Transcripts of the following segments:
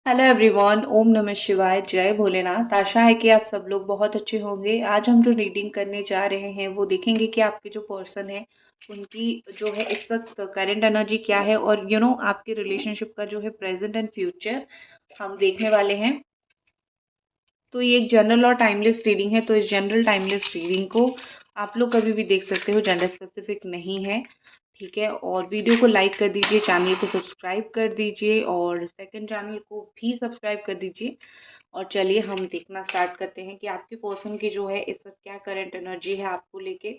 Hello everyone, ओम नमः शिवाय, जय भोलेनाथ। आशा है कि आप सब लोग बहुत अच्छे होंगे। आज हम जो रीडिंग करने जा रहे हैं वो देखेंगे कि आपके जो पर्सन है उनकी जो है इस वक्त करंट एनर्जी क्या है, और आपके रिलेशनशिप का जो है प्रेजेंट एंड फ्यूचर हम देखने वाले हैं। तो ये एक जनरल और टाइमलेस रीडिंग है, तो इस जनरल टाइमलेस रीडिंग को आप लोग कभी भी देख सकते हो, जेंडर स्पेसिफिक नहीं है। ठीक है, और वीडियो को लाइक कर दीजिए, चैनल को सब्सक्राइब कर दीजिए और सेकंड चैनल को भी सब्सक्राइब कर दीजिए। और चलिए हम देखना स्टार्ट करते हैं कि आपके पर्सन की जो है इस वक्त क्या करंट एनर्जी है आपको लेके।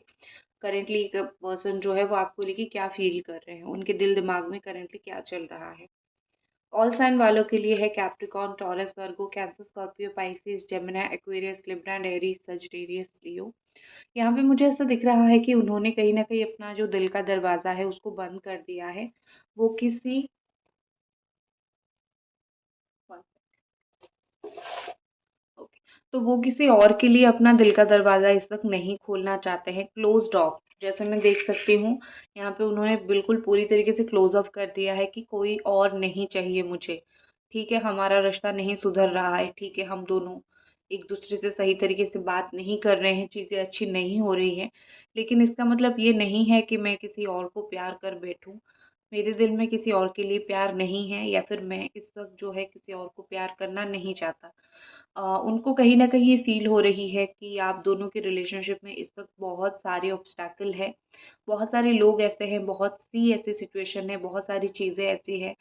करेंटली एक पर्सन जो है वो आपको लेके क्या फील कर रहे हैं, उनके दिल दिमाग में करेंटली क्या चल रहा है। ऑल साइन वालों के लिए है Capricorn, Taurus, Virgo, Cancer, Scorpio, Pisces, Gemini, Aquarius, Libra and Aries, Sagittarius, Leo. यहाँ पे मुझे ऐसा दिख रहा है कि उन्होंने कहीं ना कहीं अपना जो दिल का दरवाज़ा है उसको बंद कर दिया है। वो किसी ओके, तो वो किसी और के लिए अपना दिल का दरवाज़ा इस वक्त नहीं खोलना चाहते हैं। क्लोज्ड ऑफ जैसे मैं देख सकती हूँ, यहाँ पे उन्होंने बिल्कुल पूरी तरीके से क्लोज ऑफ कर दिया है कि कोई और नहीं चाहिए मुझे। ठीक है, हमारा रिश्ता नहीं सुधर रहा है। ठीक है, हम दोनों एक दूसरे से सही तरीके से बात नहीं कर रहे हैं, चीज़ें अच्छी नहीं हो रही हैं। लेकिन इसका मतलब ये नहीं है कि मैं किसी और को प्यार कर बैठूं। मेरे दिल में किसी और के लिए प्यार नहीं है, या फिर मैं इस वक्त जो है किसी और को प्यार करना नहीं चाहता। उनको कहीं न कहीं ये फ़ील हो रही है कि आप दोनों के रिलेशनशिप में इस वक़्त बहुत सारे ऑब्स्टैकल हैं, बहुत सारे लोग ऐसे हैं, बहुत सी ऐसी सिचुएशन है, बहुत सारी चीज़ें ऐसी हैं,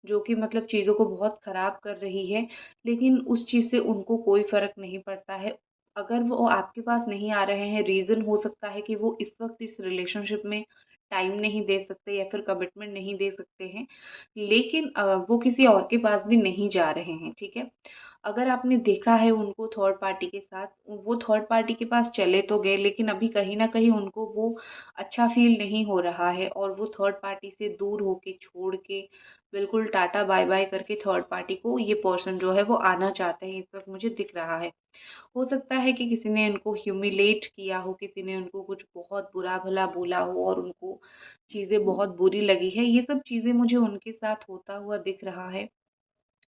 जो कि मतलब चीज़ों को बहुत ख़राब कर रही है, लेकिन उस चीज़ से उनको कोई फ़र्क नहीं पड़ता है। अगर वो आपके पास नहीं आ रहे हैं, रीज़न हो सकता है कि वो इस वक़्त इस रिलेशनशिप में टाइम नहीं दे सकते या फिर कमिटमेंट नहीं दे सकते हैं, लेकिन वो किसी और के पास भी नहीं जा रहे हैं, ठीक है? अगर आपने देखा है उनको थर्ड पार्टी के साथ, वो थर्ड पार्टी के पास चले तो गए, लेकिन अभी कहीं न कहीं उनको वो अच्छा फ़ील नहीं हो रहा है, और वो थर्ड पार्टी से दूर होके, छोड़ के, बिल्कुल टाटा बाय-बाय करके थर्ड पार्टी को ये पर्सन जो है वो आना चाहते हैं, इस वक़्त मुझे दिख रहा है। हो सकता है कि किसी ने उनको ह्यूमिलेट किया हो, किसी ने उनको कुछ बहुत बुरा-भला बोला हो और उनको चीज़ें बहुत बुरी लगी है। ये सब चीज़ें मुझे उनके साथ होता हुआ दिख रहा है।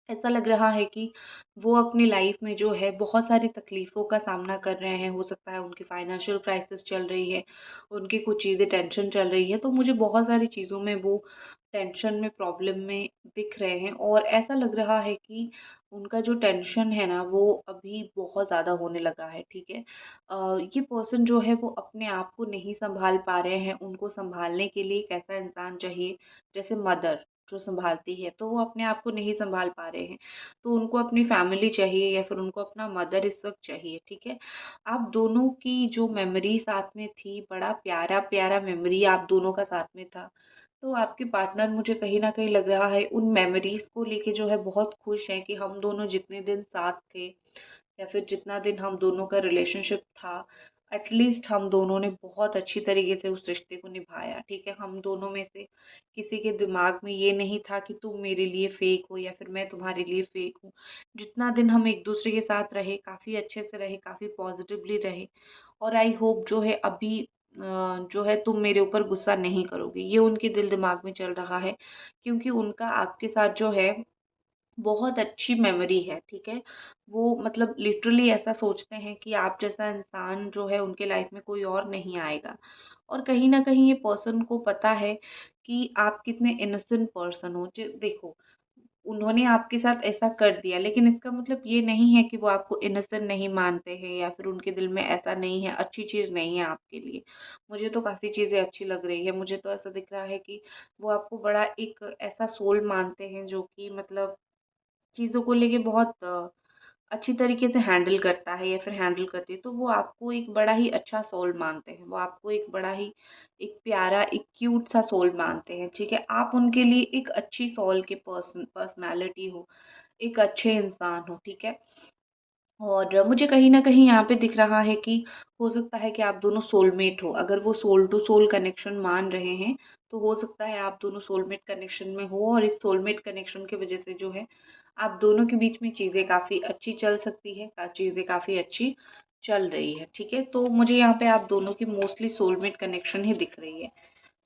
ऐसा लग रहा है कि वो अपनी लाइफ में जो है बहुत सारी तकलीफ़ों का सामना कर रहे हैं। हो सकता है उनकी फाइनेंशियल क्राइसिस चल रही है, उनकी कुछ चीज़ें टेंशन चल रही है, तो मुझे बहुत सारी चीज़ों में वो टेंशन में, प्रॉब्लम में दिख रहे हैं, और ऐसा लग रहा है कि उनका जो टेंशन है ना वो अभी बहुत ज़्यादा होने लगा है, ठीक है? ये पर्सन जो है वो अपने आप को नहीं सँभाल पा रहे हैं, उनको सँभालने के लिए एक ऐसा इंसान चाहिए, जैसे मदर जो सँभालती है, तो वो अपने आप को नहीं सँभाल पा रहे हैं। तो उनको अपनी फैमिली चाहिए या फिर उनको अपना मदर इस वक़्त चाहिए, ठीक है? आप दोनों की जो मेमोरी साथ में थी, बड़ा प्यारा-प्यारा मेमोरी आप दोनों का साथ में था। तो आपके पार्टनर मुझे कहीं न कहीं लग रहा है उन मेमोरीज़ को लेके जो है बहुत खुश हैं कि हम दोनों जितने दिन साथ थे, या फिर जितना दिन हम दोनों का रिलेशनशिप था, एटलीस्ट हम दोनों ने बहुत अच्छी तरीके से उस रिश्ते को निभाया, ठीक है? हम दोनों में से किसी के दिमाग में ये नहीं था कि तुम मेरे लिए फ़ेक हो या फिर मैं तुम्हारे लिए फ़ेक हूँ। जितना दिन हम एक-दूसरे के साथ रहे, काफ़ी अच्छे से रहे, काफ़ी पॉज़िटिवली रहे, और आई होप जो है अभी जो है तुम मेरे ऊपर गुस्सा नहीं करोगे। ये उनके दिल दिमाग में चल रहा है, क्योंकि उनका आपके साथ जो है बहुत अच्छी मेमोरी है, ठीक है? वो मतलब लिटरली ऐसा सोचते हैं कि आप जैसा इंसान जो है उनके लाइफ में कोई और नहीं आएगा। और कहीं न कहीं ये पर्सन को पता है कि आप कितने इनोसेंट पर्सन हो। ज देखो, उन्होंने आपके साथ ऐसा कर दिया, लेकिन इसका मतलब ये नहीं है कि वो आपको इनोसेंट नहीं मानते हैं या फिर उनके दिल में ऐसा नहीं है, अच्छी चीज़ नहीं है आपके लिए। मुझे तो काफ़ी चीज़ें अच्छी लग रही है। मुझे तो ऐसा दिख रहा है कि वो आपको बड़ा एक ऐसा सोल मानते हैं जो कि मतलब चीज़ों को लेके बहुत अच्छी तरीके से हैंडल करता है या फिर हैंडल करती है, तो वो आपको एक बड़ा ही अच्छा सोल मानते हैं। वो आपको एक बड़ा ही एक प्यारा, एक क्यूट सा सोल मानते हैं, ठीक है? आप उनके लिए एक अच्छी सोल के पर्सनैलिटी हो, एक अच्छे इंसान हो, ठीक है? और मुझे कहीं न कहीं यहाँ पे दिख रहा है कि हो सकता है कि आप दोनों सोलमेट हो। अगर वो सोल टू सोल कनेक्शन मान रहे हैं, तो हो सकता है आप दोनों सोलमेट कनेक्शन में हो, और इस सोलमेट कनेक्शन की वज़ह से जो है, आप दोनों के बीच में चीज़ें काफ़ी अच्छी चल सकती है, चीज़ें काफ़ी अच्छी चल रही है, ठीक है? तो मुझे यहाँ पे आप दोनों की मोस्टली सोलमेट कनेक्शन ही दिख रही है।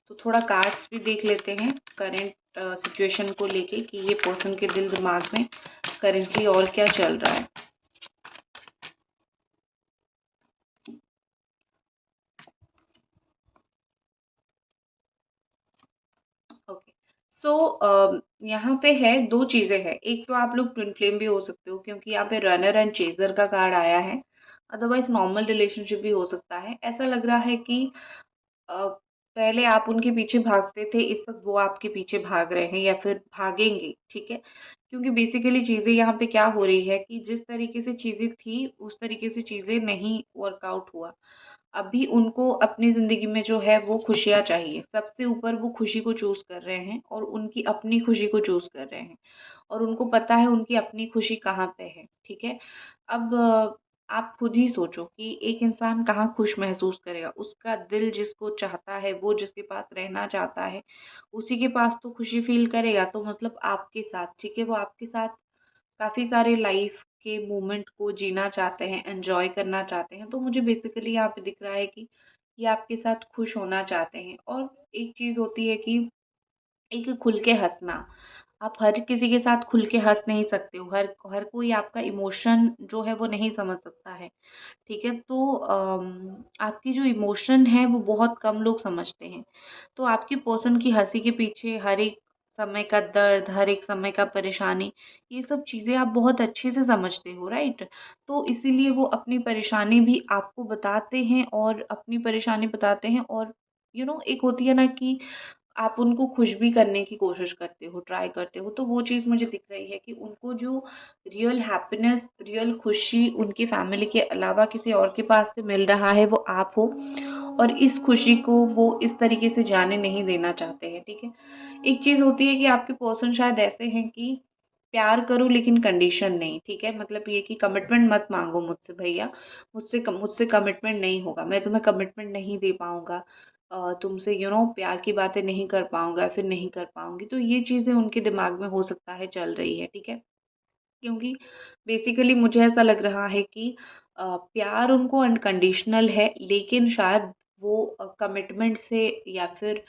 तो थोड़ा कार्ड्स भी देख लेते हैं करंट सिचुएशन को लेके कि ये पर्सन के दिल दिमाग में करेंटली और क्या चल रहा है। ओके, सो यहाँ पे है, दो चीजें हैं। एक तो आप लोग ट्विन फ्लेम भी हो सकते हो, क्योंकि यहाँ पे रनर एंड चेजर का कार्ड आया है। अदरवाइज नॉर्मल रिलेशनशिप भी हो सकता है। ऐसा लग रहा है कि अ, पहले आप उनके पीछे भागते थे, इस वक्त वो आपके पीछे भाग रहे हैं या फिर भागेंगे, ठीक है। क्योंकि बेसिकली चीजें यहाँ पे क्या हो रही है कि जिस तरीके से चीजें थी उस तरीके से चीजें नहीं वर्कआउट हुआ। अभी उनको अपनी ज़िंदगी में जो है वो खुशियाँ चाहिए, सबसे ऊपर वो खुशी को चूज़ कर रहे हैं और उनकी अपनी खुशी को चूज़ कर रहे हैं, और उनको पता है उनकी अपनी खुशी कहाँ पे है, ठीक है। अब आप खुद ही सोचो कि एक इंसान कहाँ खुश महसूस करेगा। उसका दिल जिसको चाहता है, वो जिसके पास रहना चाहता है, उसी के पास तो खुशी फील करेगा। तो मतलब आपके साथ, ठीक है, वो आपके साथ काफ़ी सारे लाइफ के मोमेंट को जीना चाहते हैं, एन्जॉय करना चाहते हैं। तो मुझे बेसिकली यहाँ पे दिख रहा है कि ये आपके साथ खुश होना चाहते हैं। और एक चीज़ होती है कि एक खुल के हँसना। आप हर किसी के साथ खुल के हँस नहीं सकते हो। हर हर कोई आपका इमोशन जो है वो नहीं समझ सकता है, ठीक है। तो आपकी जो इमोशन है वो बहुत कम लोग समझते हैं। तो आपकी पर्सन की हँसी के पीछे हर एक समय का दर्द, हर एक समय का परेशानी, ये सब चीज़ें आप बहुत अच्छे से समझते हो, राइट? तो इसीलिए वो अपनी परेशानी भी आपको बताते हैं, और अपनी परेशानी बताते हैं, और एक होती है ना कि आप उनको खुश भी करने की कोशिश करते हो, ट्राई करते हो। तो वो चीज़ मुझे दिख रही है कि उनको जो रियल हैप्पीनेस, रियल खुशी उनकी फैमिली के अलावा किसी और के पास से मिल रहा है, वो आप हो। और इस खुशी को वो इस तरीके से जाने नहीं देना चाहते हैं, ठीक है। एक चीज़ होती है कि आपके पर्सन शायद ऐसे हैं कि प्यार करो लेकिन कंडीशन नहीं, ठीक है। मतलब ये कि कमिटमेंट मत मांगो मुझसे भैया, मुझसे कमिटमेंट नहीं होगा, मैं तुम्हें कमिटमेंट नहीं दे पाऊंगा, तुमसे प्यार की बातें नहीं कर पाऊंगा, फिर नहीं कर पाऊंगी। तो ये चीज़ें उनके दिमाग में हो सकता है चल रही है, ठीक है। क्योंकि बेसिकली मुझे ऐसा लग रहा है कि प्यार उनको अनकंडीशनल है, लेकिन शायद वो कमिटमेंट से या फिर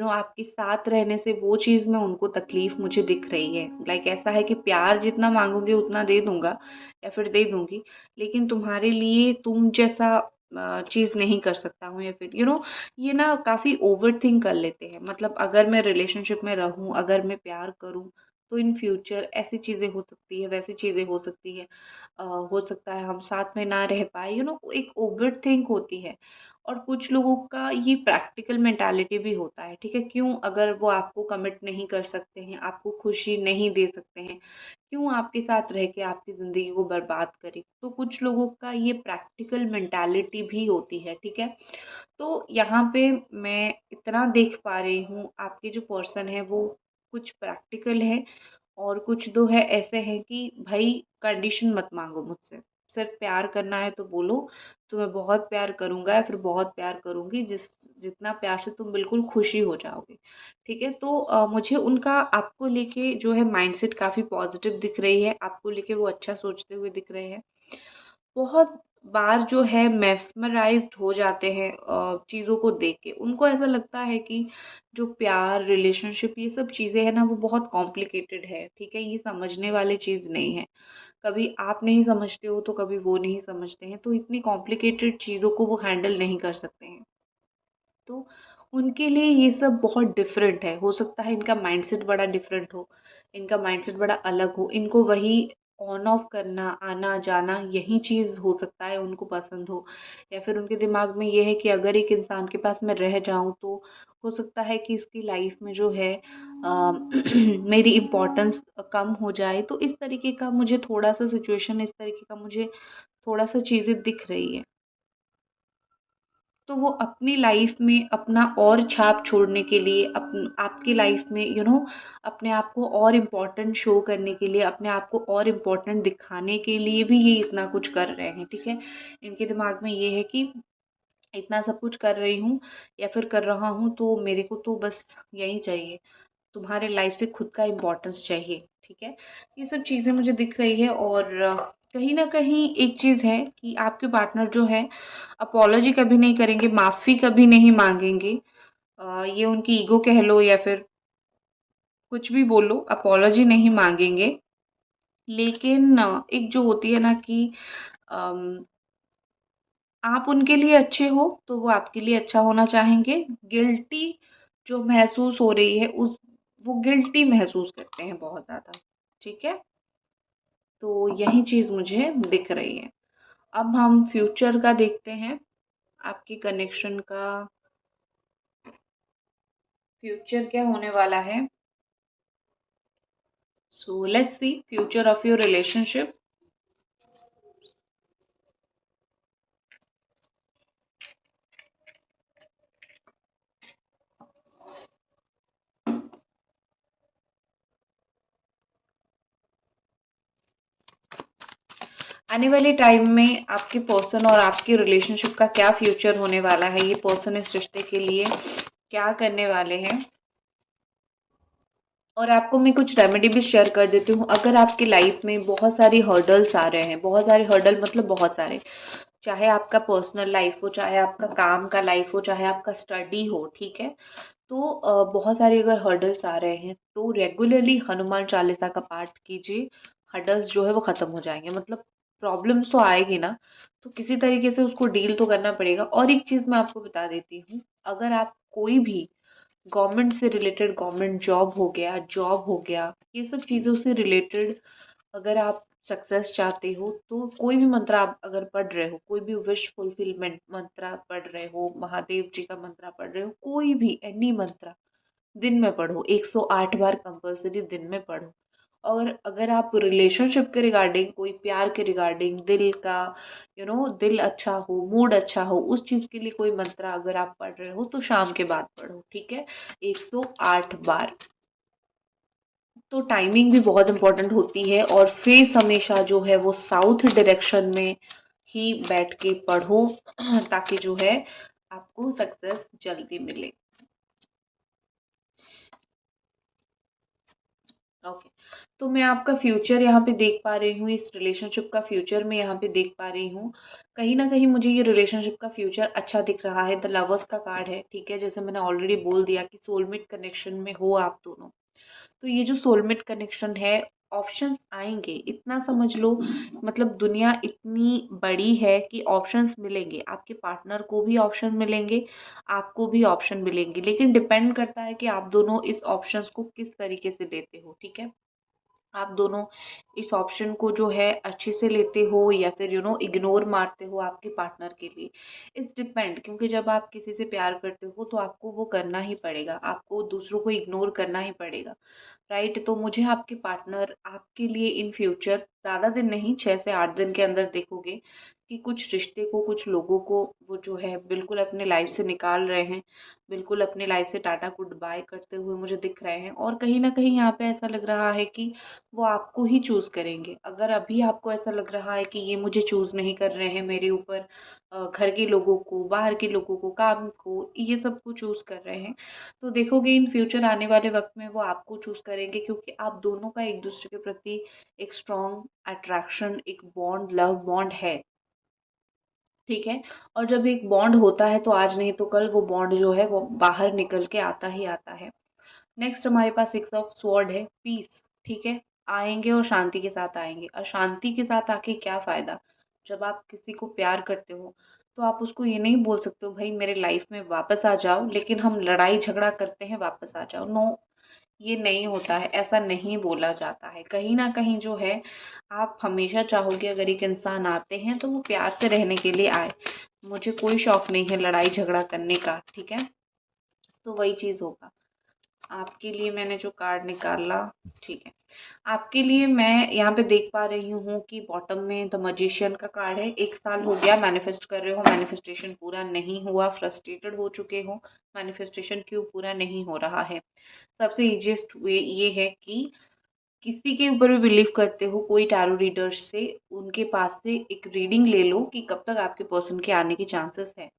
आपके साथ रहने से वो चीज़ में उनको तकलीफ मुझे दिख रही है। लाइक ऐसा है कि प्यार जितना मांगोगे उतना दे दूंगा या फिर दे दूंगी, लेकिन तुम्हारे लिए तुम जैसा चीज़ नहीं कर सकता हूँ, या फिर ये ना काफ़ी ओवर थिंक कर लेते हैं। मतलब अगर मैं रिलेशनशिप में रहूँ, अगर मैं प्यार करूँ, तो इन फ्यूचर ऐसी चीज़ें हो सकती है, वैसी चीज़ें हो सकती है, हो सकता है हम साथ में ना रह पाए, एक ओवर थिंक होती है। और कुछ लोगों का ये प्रैक्टिकल मेंटालिटी भी होता है, ठीक है। क्यों, अगर वो आपको कमिट नहीं कर सकते हैं, आपको खुशी नहीं दे सकते हैं, क्यों आपके साथ रह के आपकी ज़िंदगी को बर्बाद करें। तो कुछ लोगों का ये प्रैक्टिकल मेंटालिटी भी होती है, ठीक है। तो यहाँ पे मैं इतना देख पा रही हूँ, आपके जो पर्सन है वो कुछ प्रैक्टिकल है, और कुछ दो है ऐसे हैं कि भाई कंडीशन मत मांगो मुझसे, सिर्फ प्यार करना है तो बोलो, तो मैं बहुत प्यार करूंगा या फिर बहुत प्यार करूंगी, जितना प्यार से तुम बिल्कुल खुशी हो जाओगे, ठीक है। तो मुझे उनका आपको लेके जो है माइंडसेट काफ़ी पॉजिटिव दिख रही है, आपको लेके वो अच्छा सोचते हुए दिख रहे हैं। बहुत बार जो है मेस्मराइज्ड हो जाते हैं चीज़ों को देख के। उनको ऐसा लगता है कि जो प्यार, रिलेशनशिप, ये सब चीज़ें हैं ना वो बहुत कॉम्प्लिकेटेड है, ठीक है। ये समझने वाली चीज़ नहीं है। कभी आप नहीं समझते हो तो कभी वो नहीं समझते हैं, तो इतनी कॉम्प्लिकेटेड चीज़ों को वो हैंडल नहीं कर सकते हैं। तो उनके लिए ये सब बहुत डिफरेंट है। हो सकता है इनका माइंडसेट बड़ा डिफरेंट हो, इनका माइंडसेट बड़ा अलग हो, इनको वही ऑन ऑफ करना, आना जाना, यही चीज़ हो सकता है उनको पसंद हो। या फिर उनके दिमाग में ये है कि अगर एक इंसान के पास मैं रह जाऊं तो हो सकता है कि इसकी लाइफ में जो है मेरी इम्पोर्टेंस कम हो जाए। तो इस तरीके का मुझे थोड़ा सा सिचुएशन, इस तरीके का मुझे थोड़ा सा चीज़ें दिख रही है। तो वो अपनी लाइफ में अपना और छाप छोड़ने के लिए, आपकी लाइफ में अपने आप को और इम्पोर्टेंट शो करने के लिए, अपने आप को और इम्पोर्टेंट दिखाने के लिए भी ये इतना कुछ कर रहे हैं, ठीक है। इनके दिमाग में ये है कि इतना सब कुछ कर रही हूँ या फिर कर रहा हूँ तो मेरे को तो बस यही चाहिए, तुम्हारे लाइफ से खुद का इम्पोर्टेंस चाहिए, ठीक है। ये सब चीज़ें मुझे दिख रही है। और कहीं ना कहीं एक चीज़ है कि आपके पार्टनर जो है अपोलॉजी कभी नहीं करेंगे, माफ़ी कभी नहीं मांगेंगे। ये उनकी ईगो कह लो या फिर कुछ भी बोलो, अपोलॉजी नहीं मांगेंगे। लेकिन एक जो होती है ना कि अम, आप उनके लिए अच्छे हो तो वो आपके लिए अच्छा होना चाहेंगे। गिल्टी जो महसूस हो रही है उस वो गिल्टी महसूस करते हैं बहुत ज़्यादा, ठीक है? तो यही चीज़ मुझे दिख रही है। अब हम फ्यूचर का देखते हैं, आपकी कनेक्शन का फ्यूचर क्या होने वाला है। So let's see future of your relationship. आने वाले टाइम में आपके पर्सन और आपके रिलेशनशिप का क्या फ्यूचर होने वाला है, ये पर्सन इस रिश्ते के लिए क्या करने वाले हैं। और आपको मैं कुछ रेमेडी भी शेयर कर देती हूँ। अगर आपकी लाइफ में बहुत सारी हर्डल्स आ रहे हैं, बहुत सारे हर्डल मतलब बहुत सारे, चाहे आपका पर्सनल लाइफ हो, चाहे आपका काम का लाइफ हो, चाहे आपका स्टडी हो, ठीक है? तो बहुत सारे अगर हर्डल्स आ रहे हैं तो रेगुलरली हनुमान चालीसा का पाठ कीजिए। हर्डल्स जो है वो ख़त्म हो जाएंगे। मतलब प्रॉब्लम्स तो आएगी ना, तो किसी तरीके से उसको डील तो करना पड़ेगा। और एक चीज़ मैं आपको बता देती हूँ, अगर आप कोई भी गवर्नमेंट से रिलेटेड, गवर्नमेंट जॉब हो गया, ये सब चीज़ों से रिलेटेड अगर आप सक्सेस चाहते हो तो कोई भी मंत्र आप अगर पढ़ रहे हो, कोई भी विश फुलफिलमेंट मंत्र पढ़ रहे हो, महादेव जी का मंत्र पढ़ रहे हो, कोई भी एनी मंत्र दिन में पढ़ो, 108 बार कंपल्सरी दिन में पढ़ो। और अगर आप रिलेशनशिप के रिगार्डिंग, कोई प्यार के रिगार्डिंग, दिल का दिल अच्छा हो, मूड अच्छा हो, उस चीज़ के लिए कोई मंत्र अगर आप पढ़ रहे हो तो शाम के बाद पढ़ो, ठीक है? 108 बार। तो टाइमिंग भी बहुत इंपॉर्टेंट होती है। और फेस हमेशा जो है वो साउथ डायरेक्शन में ही बैठ के पढ़ो ताकि जो है आपको सक्सेस जल्दी मिले। ओके, तो मैं आपका फ्यूचर यहाँ पे देख पा रही हूँ, इस रिलेशनशिप का फ्यूचर मैं यहाँ पे देख पा रही हूँ। कहीं ना कहीं मुझे ये रिलेशनशिप का फ्यूचर अच्छा दिख रहा है। द लवर्स का कार्ड है, ठीक है? जैसे मैंने ऑलरेडी बोल दिया कि सोलमेट कनेक्शन में हो आप दोनों। तो ये जो सोलमेट कनेक्शन है, ऑप्शंस आएंगे, इतना समझ लो। मतलब दुनिया इतनी बड़ी है कि ऑप्शंस मिलेंगे, आपके पार्टनर को भी ऑप्शन मिलेंगे, आपको भी ऑप्शन मिलेंगे। लेकिन डिपेंड करता है कि आप दोनों इस ऑप्शंस को किस तरीके से लेते हो, ठीक है? आप दोनों इस ऑप्शन को जो है अच्छे से लेते हो या फिर इग्नोर मारते हो आपके पार्टनर के लिए। इट्स डिपेंड, क्योंकि जब आप किसी से प्यार करते हो तो आपको वो करना ही पड़ेगा, आपको दूसरों को इग्नोर करना ही पड़ेगा, राइट? तो मुझे आपके पार्टनर आपके लिए इन फ्यूचर, ज़्यादा दिन नहीं, 6 से 8 दिन के अंदर देखोगे कि कुछ रिश्ते को, कुछ लोगों को वो जो है बिल्कुल अपने लाइफ से निकाल रहे हैं, बिल्कुल अपने लाइफ से टाटा गुड बाय करते हुए मुझे दिख रहे हैं। और कहीं ना कहीं यहाँ पे ऐसा लग रहा है कि वो आपको ही चूज़ करेंगे। अगर अभी आपको ऐसा लग रहा है कि ये मुझे चूज़ नहीं कर रहे हैं, मेरे ऊपर घर के लोगों को, बाहर के लोगों को, काम को, ये सब को चूज़ कर रहे हैं, तो देखोगे इन फ्यूचर आने वाले वक्त में वो आपको चूज़ करेंगे, क्योंकि आप दोनों का एक दूसरे के प्रति एक स्ट्रॉन्ग अट्रैक्शन, एक बॉन्ड, लव बॉन्ड है, ठीक है? और जब एक बॉन्ड होता है तो आज नहीं तो कल वो बॉन्ड जो है वो बाहर निकल के आता ही आता है। नेक्स्ट हमारे पास 6 ऑफ स्वॉर्ड है, पीस, ठीक है? आएंगे और शांति के साथ आएंगे। और शांति के साथ आके क्या फ़ायदा? जब आप किसी को प्यार करते हो तो आप उसको ये नहीं बोल सकते हो भाई मेरे लाइफ में वापस आ जाओ, लेकिन हम लड़ाई झगड़ा करते हैं वापस आ जाओ। नो, ये नहीं होता है, ऐसा नहीं बोला जाता है। कहीं ना कहीं जो है आप हमेशा चाहोगे अगर एक इंसान आते हैं तो वो प्यार से रहने के लिए आए। मुझे कोई शौक नहीं है लड़ाई झगड़ा करने का, ठीक है? तो वही चीज़ होगा। आपके लिए मैंने जो कार्ड निकाला, ठीक है, आपके लिए मैं यहाँ पे देख पा रही हूँ कि बॉटम में द मजिशियन का कार्ड है। 1 साल हो गया मैनिफेस्ट कर रहे हो, मैनिफेस्टेशन पूरा नहीं हुआ, फ्रस्ट्रेटेड हो चुके हो। मैनिफेस्टेशन क्यों पूरा नहीं हो रहा है? सबसे इजीएस्ट वे ये है कि किसी के ऊपर भी बिलीव करते हो, कोई टैरो रीडर से, उनके पास से एक रीडिंग ले लो कि कब तक आपके पर्सन के आने के चांसेस है।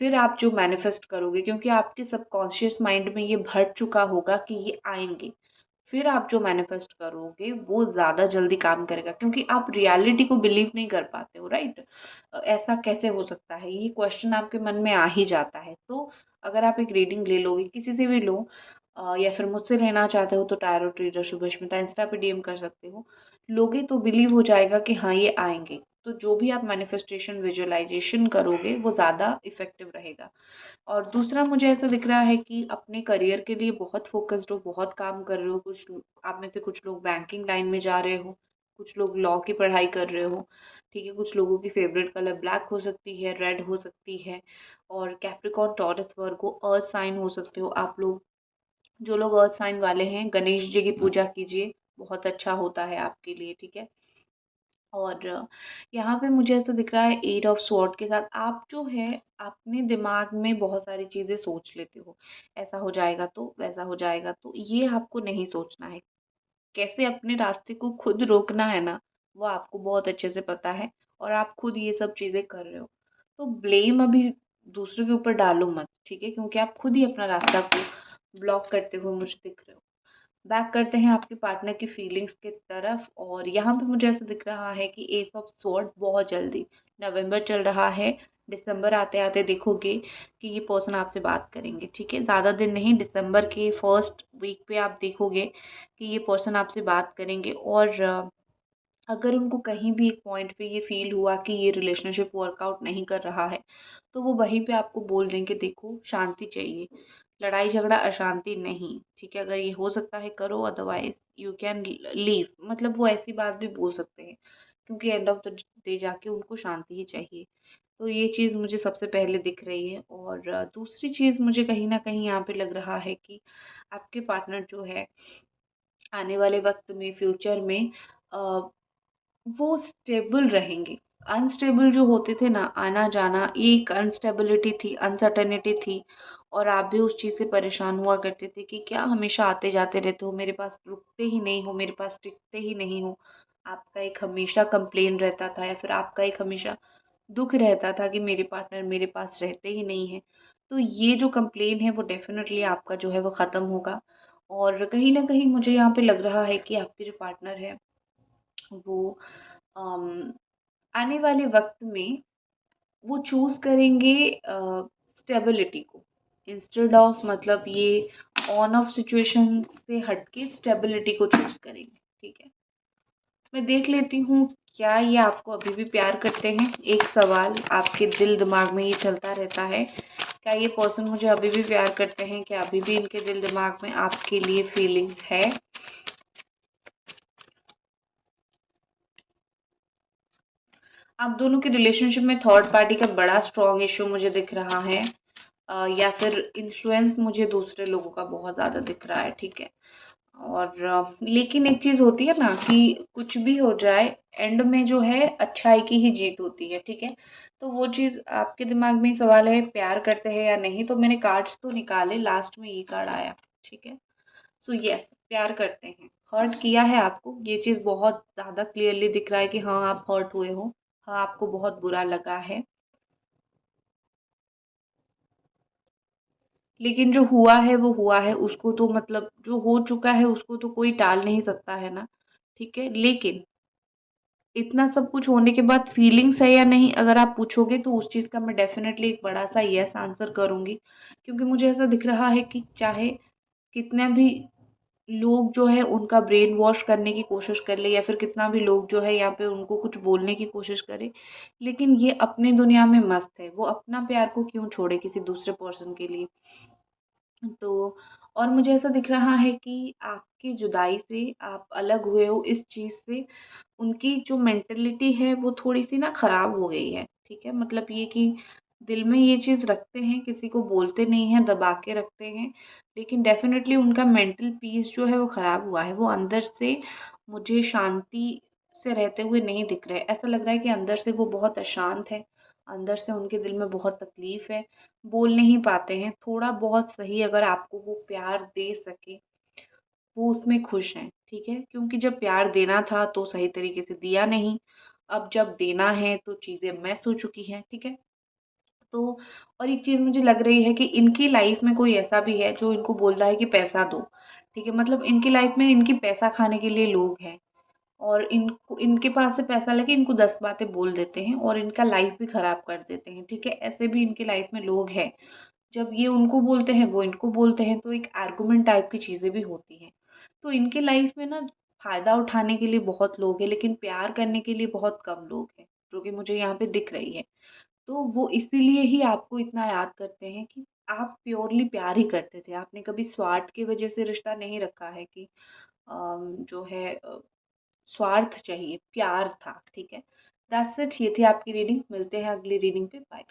फिर आप जो मैनिफेस्ट करोगे, क्योंकि आपके सबकॉन्शियस माइंड में ये भर चुका होगा कि ये आएंगे, फिर आप जो मैनिफेस्ट करोगे वो ज़्यादा जल्दी काम करेगा, क्योंकि आप रियलिटी को बिलीव नहीं कर पाते हो, राइट? ऐसा कैसे हो सकता है, ये क्वेश्चन आपके मन में आ ही जाता है। तो अगर आप एक रीडिंग ले लोगे, किसी से भी लो, या फिर मुझसे लेना चाहते हो तो टैरो रीडर सुभष्मिता इंस्टा पे डीएम कर सकते हो। लोगे तो बिलीव हो जाएगा कि हाँ ये आएंगे। तो जो भी आप मैनिफेस्टेशन विजुअलाइजेशन करोगे वो ज़्यादा इफेक्टिव रहेगा। और दूसरा मुझे ऐसा दिख रहा है कि अपने करियर के लिए बहुत फोकस्ड हो, बहुत काम कर रहे हो। आप में से कुछ लोग बैंकिंग लाइन में जा रहे हो, कुछ लोग लॉ की पढ़ाई कर रहे हो, ठीक है। कुछ लोगों की फेवरेट कलर ब्लैक हो सकती है, रेड हो सकती है। और कैप्रिकॉर्न, टॉरस, वर्गो अर्थ साइन हो सकते हो आप लोग। जो लोग अर्थ साइन वाले हैं, गणेश जी की पूजा कीजिए, बहुत अच्छा होता है आपके लिए, ठीक है। और यहाँ पे मुझे ऐसा दिख रहा है एट ऑफ स्वॉर्ड के साथ आप जो है अपने दिमाग में बहुत सारी चीज़ें सोच लेते हो, ऐसा हो जाएगा तो वैसा हो जाएगा, तो ये आपको नहीं सोचना है। कैसे अपने रास्ते को खुद रोकना है ना, वो आपको बहुत अच्छे से पता है। और आप खुद ये सब चीज़ें कर रहे हो, तो ब्लेम अभी दूसरों के ऊपर डालो मत, ठीक है, क्योंकि आप खुद ही अपना रास्ता को ब्लॉक करते हुए मुझे दिख रहे हो। बैक करते हैं आपके पार्टनर की फीलिंग्स की तरफ, और यहाँ पे मुझे ऐसा दिख रहा है कि एस ऑफ स्वॉर्ड बहुत जल्दी, नवंबर चल रहा है, दिसंबर आते आते देखोगे कि ये पर्सन आपसे बात करेंगे, ठीक है। ज़्यादा दिन नहीं, दिसंबर के फर्स्ट वीक पे आप देखोगे कि ये पर्सन आपसे बात करेंगे। और अगर उनको कहीं भी एक पॉइंट पे ये फील हुआ कि ये रिलेशनशिप वर्कआउट नहीं कर रहा है, तो वो वहीं पे आपको बोल देंगे देखो शांति चाहिए, लड़ाई झगड़ा अशांति नहीं, ठीक है। अगर ये हो सकता है करो, अदरवाइज यू कैन लीव, मतलब वो ऐसी बात भी बोल सकते हैं, क्योंकि एंड ऑफ द डे जाके उनको शांति ही चाहिए। तो ये चीज़ मुझे सबसे पहले दिख रही है। और दूसरी चीज़ मुझे कहीं ना कहीं यहाँ पे लग रहा है कि आपके पार्टनर जो है आने वाले वक्त में, फ्यूचर में वो स्टेबल रहेंगे। अनस्टेबल जो होते थे ना, आना जाना, एक अनस्टेबिलिटी थी, अनसर्टेनिटी थी। और आप भी उस चीज़ से परेशान हुआ करते थे कि क्या हमेशा आते जाते रहते हो, मेरे पास रुकते ही नहीं हो, मेरे पास टिकते ही नहीं हो। आपका एक हमेशा कंप्लेन रहता था, या फिर आपका एक हमेशा दुख रहता था कि मेरे पार्टनर मेरे पास रहते ही नहीं है। तो ये जो कंप्लेन है वो डेफिनेटली आपका जो है वो ख़त्म होगा। और कहीं ना कहीं मुझे यहाँ पे लग रहा है कि आपके जो पार्टनर है वो अम, आने वाले वक्त में वो चूज करेंगे स्टेबिलिटी को, इंस्टेड ऑफ, मतलब ये ऑन ऑफ सिचुएशन से हटके स्टेबिलिटी को चूज करेंगे, ठीक है। मैं देख लेती हूँ क्या ये आपको अभी भी प्यार करते हैं। एक सवाल आपके दिल दिमाग में ये चलता रहता है, क्या ये पर्सन मुझे अभी भी प्यार करते हैं, क्या अभी भी इनके दिल दिमाग में आपके लिए फीलिंग्स है। आप दोनों के रिलेशनशिप में थर्ड पार्टी का बड़ा स्ट्रॉन्ग इशू मुझे दिख रहा है, या फिर इन्फ्लुएंस मुझे दूसरे लोगों का बहुत ज़्यादा दिख रहा है, ठीक है। और लेकिन एक चीज़ होती है ना कि कुछ भी हो जाए, एंड में जो है अच्छाई की ही जीत होती है, ठीक है। तो वो चीज़ आपके दिमाग में ही सवाल है, प्यार करते हैं या नहीं। तो मैंने कार्ड्स तो निकाले, लास्ट में ये कार्ड आया, ठीक है। सो यस, प्यार करते हैं, हर्ट किया है आपको, ये चीज़ बहुत ज़्यादा क्लियरली दिख रहा है कि हाँ आप हर्ट हुए हो, हाँ आपको बहुत बुरा लगा है। लेकिन जो हुआ है वो हुआ है, उसको तो मतलब जो हो चुका है उसको तो कोई टाल नहीं सकता है ना, ठीक है। लेकिन इतना सब कुछ होने के बाद फीलिंग्स है या नहीं, अगर आप पूछोगे तो उस चीज़ का मैं डेफिनेटली एक बड़ा सा यस आंसर करूँगी। क्योंकि मुझे ऐसा दिख रहा है कि चाहे कितना भी लोग जो है उनका ब्रेन वॉश करने की कोशिश कर ले, या फिर कितना भी लोग जो है यहाँ पे उनको कुछ बोलने की कोशिश करे, लेकिन ये अपनी दुनिया में मस्त है। वो अपना प्यार को क्यों छोड़े किसी दूसरे पर्सन के लिए। तो और मुझे ऐसा दिख रहा है कि आपकी जुदाई से, आप अलग हुए हो इस चीज़ से, उनकी जो मेंटालिटी है वो थोड़ी-सी ना ख़राब हो गई है, ठीक है? मतलब ये कि दिल में ये चीज़ रखते हैं, किसी को बोलते नहीं हैं, दबा के रखते हैं, लेकिन डेफ़िनेटली उनका मेंटल पीस जो है वो ख़राब हुआ है। वो अंदर से मुझे शांति से रहते हुए नहीं दिख रहे। ऐसा लग रहा है कि अंदर से वो बहुत अशांत है, अंदर से उनके दिल में बहुत तकलीफ़ है, बोल नहीं पाते हैं। थोड़ा बहुत सही अगर आपको वो प्यार दे सके, वो उसमें खुश हैं, ठीक है? क्योंकि जब प्यार देना था तो सही तरीके से दिया नहीं, अब जब देना है तो चीज़ें मैस हो चुकी हैं, ठीक है? तो और एक चीज़ मुझे लग रही है कि इनकी लाइफ़ में कोई ऐसा भी है जो इनको बोल रहा है कि पैसा दो, ठीक है? मतलब इनकी लाइफ़ में इनकी पैसा खाने के लिए लोग हैं, और इनको इनके पास से पैसा लेके इनको 10 बातें बोल देते हैं और इनका लाइफ़ भी ख़राब कर देते हैं, ठीक है? ऐसे भी इनकी लाइफ़ में लोग हैं। जब ये उनको बोलते हैं, वो इनको बोलते हैं, तो एक आर्गुमेंट टाइप की चीज़ें भी होती हैं। तो इनके लाइफ में ना फ़ायदा उठाने के लिए बहुत लोग हैं, लेकिन प्यार करने के लिए बहुत कम लोग हैं, जो कि मुझे यहाँ पे दिख रही है। तो वो इसीलिए ही आपको इतना याद करते हैं कि आप प्योरली प्यार ही करते थे। आपने कभी स्वार्थ की वज़ह से रिश्ता नहीं रखा है कि जो है स्वार्थ चाहिए, प्यार था, ठीक है? दैट्स इट, ये थी आपकी रीडिंग। मिलते हैं अगली रीडिंग पे। बाय।